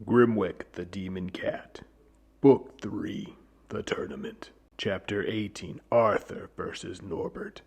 Grimwick the Demon Cat. Book 3, The Tournament. Chapter 18, Arthur versus Norbert.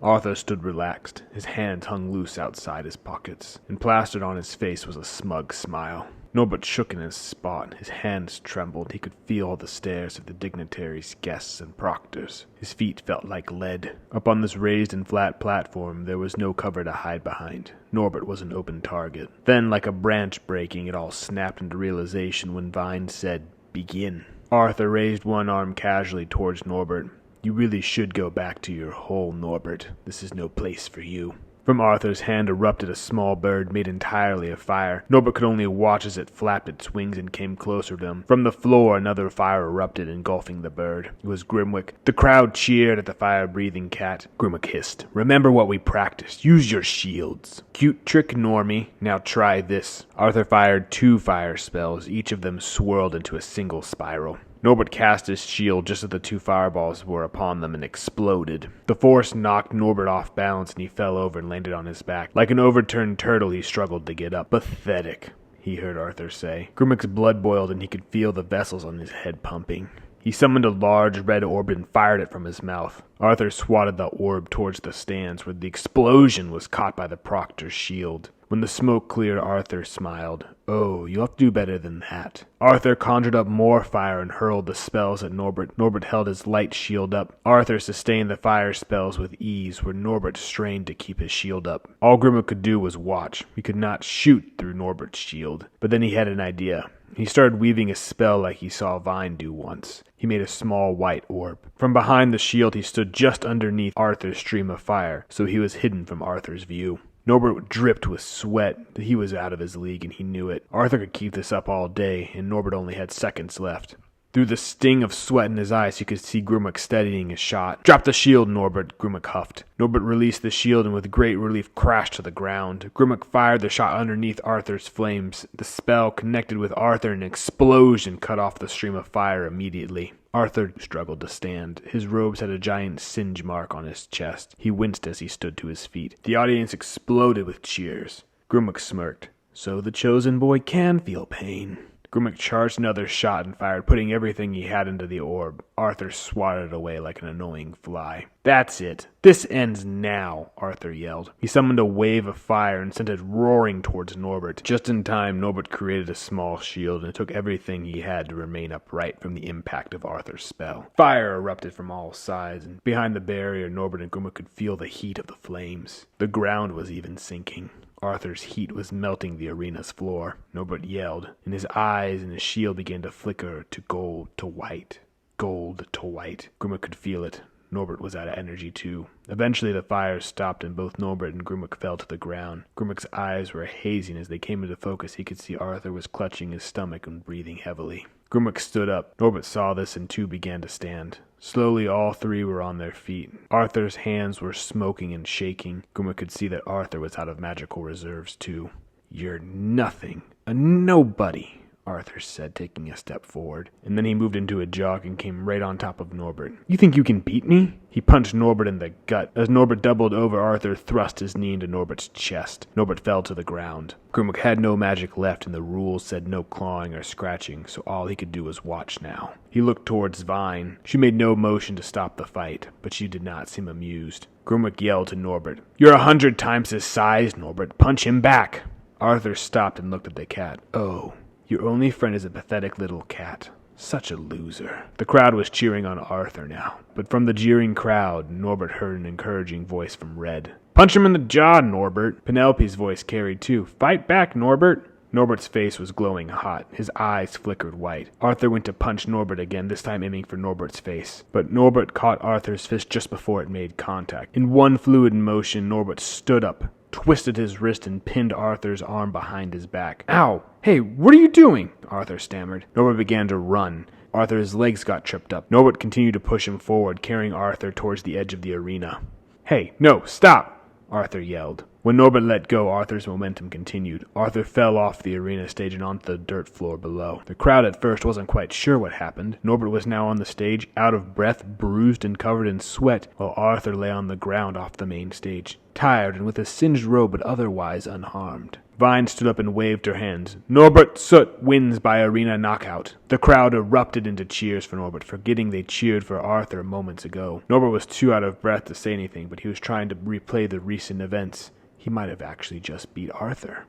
Arthur stood relaxed. His hands hung loose outside his pockets, and plastered on his face was a smug smile. Norbert shook in his spot. His hands trembled. He could feel all the stares of the dignitaries, guests, and proctors. His feet felt like lead. Up on this raised and flat platform, there was no cover to hide behind. Norbert was an open target. Then, like a branch breaking, it all snapped into realization when Vine said, "Begin." Arthur raised one arm casually towards Norbert. "You really should go back to your hole, Norbert. This is no place for you." From Arthur's hand erupted a small bird made entirely of fire. Norbert could only watch as it flapped its wings and came closer to him. From the floor, another fire erupted, engulfing the bird. It was Grimwick. The crowd cheered at the fire-breathing cat. Grimwick hissed, "Remember what we practiced. Use your shields." "Cute trick, Normie. Now try this." Arthur fired 2 fire spells. Each of them swirled into a single spiral. Norbert cast his shield just as the 2 fireballs were upon them and exploded. The force knocked Norbert off balance and he fell over and landed on his back. Like an overturned turtle, he struggled to get up. "Pathetic," he heard Arthur say. Grimwick's blood boiled and he could feel the vessels on his head pumping. He summoned a large red orb and fired it from his mouth. Arthur swatted the orb towards the stands, where the explosion was caught by the proctor's shield. When the smoke cleared, Arthur smiled. "Oh, you'll have to do better than that." Arthur conjured up more fire and hurled the spells at Norbert. Norbert held his light shield up. Arthur sustained the fire spells with ease, where Norbert strained to keep his shield up. All Grimwick could do was watch. He could not shoot through Norbert's shield. But then he had an idea. He started weaving a spell like he saw Vine do once. He made a small white orb. From behind the shield he stood just underneath Arthur's stream of fire, so he was hidden from Arthur's view. Norbert dripped with sweat. He was out of his league, and he knew it. Arthur could keep this up all day, and Norbert only had seconds left. Through the sting of sweat in his eyes, he could see Grimwick steadying his shot. "Drop the shield, Norbert," Grimwick huffed. Norbert released the shield and with great relief crashed to the ground. Grimwick fired the shot underneath Arthur's flames. The spell connected with Arthur and an explosion cut off the stream of fire immediately. Arthur struggled to stand. His robes had a giant singe mark on his chest. He winced as he stood to his feet. The audience exploded with cheers. Grimwick smirked. "So the chosen boy can feel pain." Grimwick charged another shot and fired, putting everything he had into the orb. Arthur swatted it away like an annoying fly. "That's it. This ends now," Arthur yelled. He summoned a wave of fire and sent it roaring towards Norbert. Just in time, Norbert created a small shield and took everything he had to remain upright from the impact of Arthur's spell. Fire erupted from all sides, and behind the barrier, Norbert and Grimwick could feel the heat of the flames. The ground was even sinking. Arthur's heat was melting the arena's floor. Norbert yelled, and his eyes and his shield began to flicker to gold to white. Gold to white. Grimwick could feel it. Norbert was out of energy too. Eventually the fire stopped and both Norbert and Grimwick fell to the ground. Grimwick's eyes were hazy, and as they came into focus he could see Arthur was clutching his stomach and breathing heavily. Grimwick stood up. Norbert saw this and too began to stand. Slowly all 3 were on their feet. Arthur's hands were smoking and shaking. Grimwick could see that Arthur was out of magical reserves too. "You're nothing. A nobody," Arthur said, taking a step forward. And then he moved into a jog and came right on top of Norbert. "You think you can beat me?" He punched Norbert in the gut. As Norbert doubled over, Arthur thrust his knee into Norbert's chest. Norbert fell to the ground. Grimwick had no magic left, and the rules said no clawing or scratching, so all he could do was watch now. He looked towards Vine. She made no motion to stop the fight, but she did not seem amused. Grimwick yelled to Norbert, "You're 100 times his size, Norbert. Punch him back." Arthur stopped and looked at the cat. "Oh. Your only friend is a pathetic little cat. Such a loser." The crowd was cheering on Arthur now, but from the jeering crowd, Norbert heard an encouraging voice from Red. "Punch him in the jaw, Norbert." Penelope's voice carried too. "Fight back, Norbert." Norbert's face was glowing hot. His eyes flickered white. Arthur went to punch Norbert again, this time aiming for Norbert's face. But Norbert caught Arthur's fist just before it made contact. In one fluid motion, Norbert stood up, twisted his wrist, and pinned Arthur's arm behind his back. "Ow! Hey, what are you doing?" Arthur stammered. Norbert began to run. Arthur's legs got tripped up. Norbert continued to push him forward, carrying Arthur towards the edge of the arena. "Hey, no, stop!" Arthur yelled. When Norbert let go, Arthur's momentum continued. Arthur fell off the arena stage and onto the dirt floor below. The crowd at first wasn't quite sure what happened. Norbert was now on the stage, out of breath, bruised and covered in sweat, while Arthur lay on the ground off the main stage, tired and with a singed robe but otherwise unharmed. Vine stood up and waved her hands. Norbert Soot wins by arena knockout. The crowd erupted into cheers for Norbert, forgetting they cheered for Arthur moments ago. Norbert was too out of breath to say anything, but he was trying to replay the recent events. He might have actually just beat Arthur.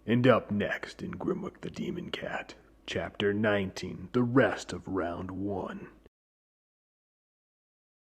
And up next in Grimwick the Demon Cat, Chapter 19, the rest of Round 1.